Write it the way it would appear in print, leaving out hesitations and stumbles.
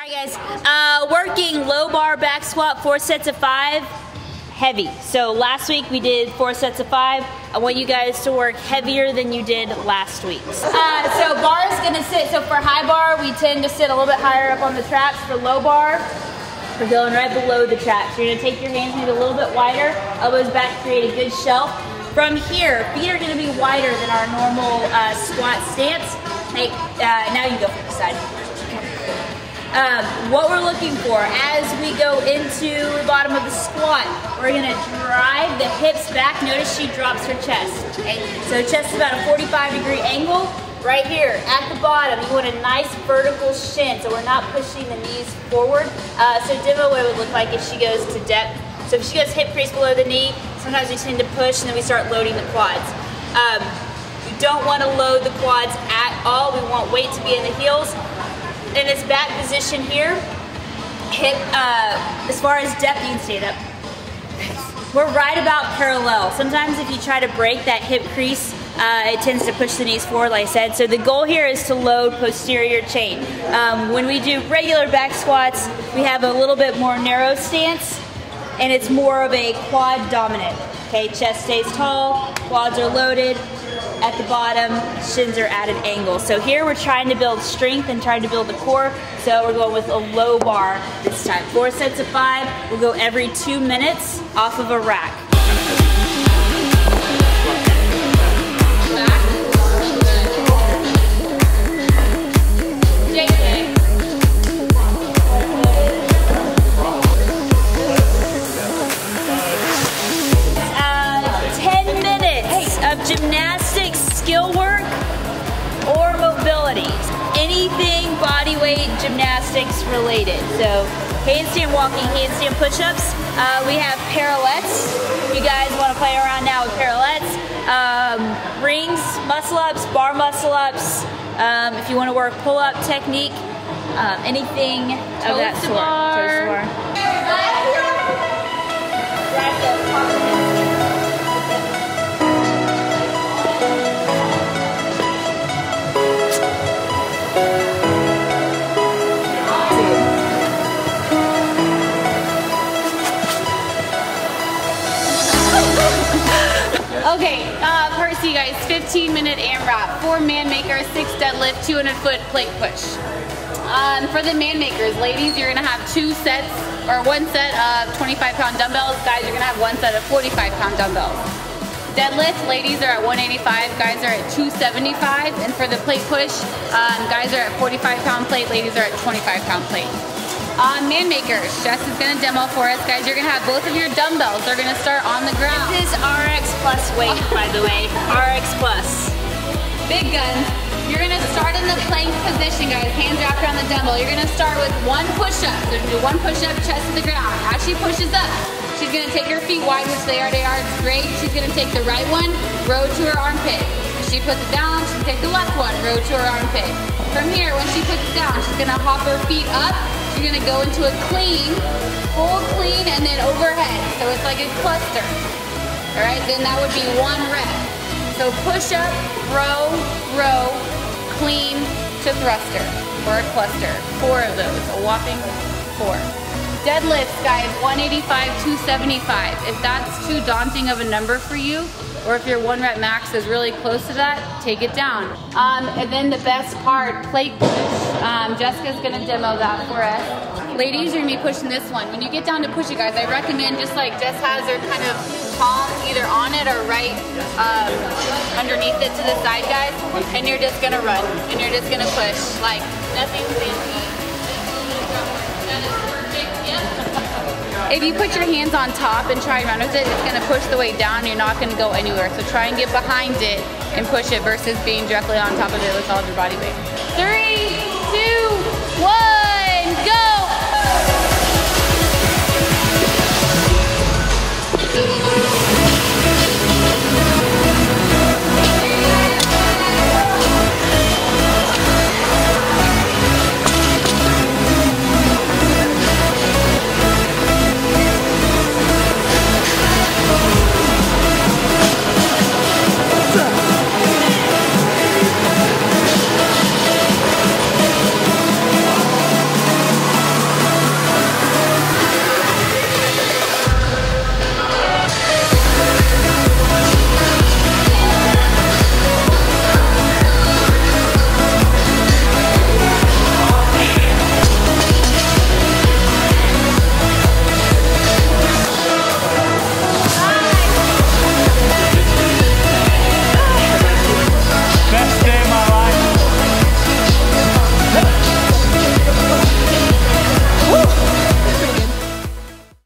Alright guys, working low bar back squat, 4 sets of 5, heavy. So last week we did 4 sets of 5. I want you guys to work heavier than you did last week. So bar is gonna sit, so for high bar we tend to sit a little bit higher up on the traps. For low bar, we're going right below the traps. You're gonna take your hands maybe a little bit wider, elbows back, create a good shelf. From here, feet are gonna be wider than our normal squat stance. Hey, now you go from the side. What we're looking for as we go into the bottom of the squat, we're gonna drive the hips back. Notice she drops her chest. Okay? So chest is about a 45-degree angle. Right here at the bottom, you want a nice vertical shin, so we're not pushing the knees forward. So demo what it would look like if she goes to depth. So if she goes hip crease below the knee, sometimes we tend to push and then we start loading the quads. We don't want to load the quads at all. We want weight to be in the heels. In this back position here, hip, as far as depth, you can stand up. We're right about parallel. Sometimes if you try to break that hip crease, it tends to push the knees forward, like I said. So the goal here is to load posterior chain. When we do regular back squats, we have a little bit more narrow stance, and it's more of a quad dominant. Okay, chest stays tall, quads are loaded. At the bottom, shins are at an angle. So here we're trying to build strength and trying to build the core. So we're going with a low bar this time. 4 sets of 5. We'll go every 2 minutes off of a rack. 10 minutes of gymnastics, skill work, or mobility. Anything body weight gymnastics related. So handstand walking, handstand push-ups. We have parallettes. You guys want to play around now with parallettes. Rings, muscle-ups, bar muscle-ups. If you want to work pull-up technique, anything of that sort. Toes to bar. Okay, Percy guys, 15-minute AMRAP, 4 man makers, 6 deadlift, 200-foot plate push. For the man makers, ladies, you're gonna have 2 sets, or 1 set of 25-pound dumbbells. Guys, you're gonna have 1 set of 45-pound dumbbells. Deadlift, ladies are at 185, guys are at 275, and for the plate push, guys are at 45-pound plate, ladies are at 25-pound plate. Man makers, Jess is going to demo for us. Guys, you're going to have both of your dumbbells. They're going to start on the ground. This is RX Plus weight, by the way. RX Plus. Big guns. You're going to start in the plank position, guys. Hands wrapped around the dumbbell. You're going to start with 1 push-up. So you're going to do 1 push-up, chest to the ground. As she pushes up, she's going to take her feet wide, which they are great. She's going to take the right one, row to her armpit. When she puts it down, she's going to take the left one, row to her armpit. From here, when she puts it down, she's going to hop her feet up. You're gonna go into a clean, full clean, and then overhead. So it's like a cluster. All right, then that would be 1 rep. So push up, row, row, clean to thruster, or a cluster. 4 of those, a whopping 4. Deadlifts, guys, 185, 275. If that's too daunting of a number for you, or if your 1 rep max is really close to that, take it down. And then the best part, plate push. Jessica's gonna demo that for us. Ladies, you're gonna be pushing this one. When you get down to push it, guys, I recommend, just like Jess has her kind of palm either on it or right underneath it to the side, guys, and you're just gonna run, and you're just gonna push, like nothing fancy. That is perfect, yep. If you put your hands on top and try and run with it, it's gonna push the weight down, you're not gonna go anywhere. So try and get behind it and push it versus being directly on top of it with all of your body weight.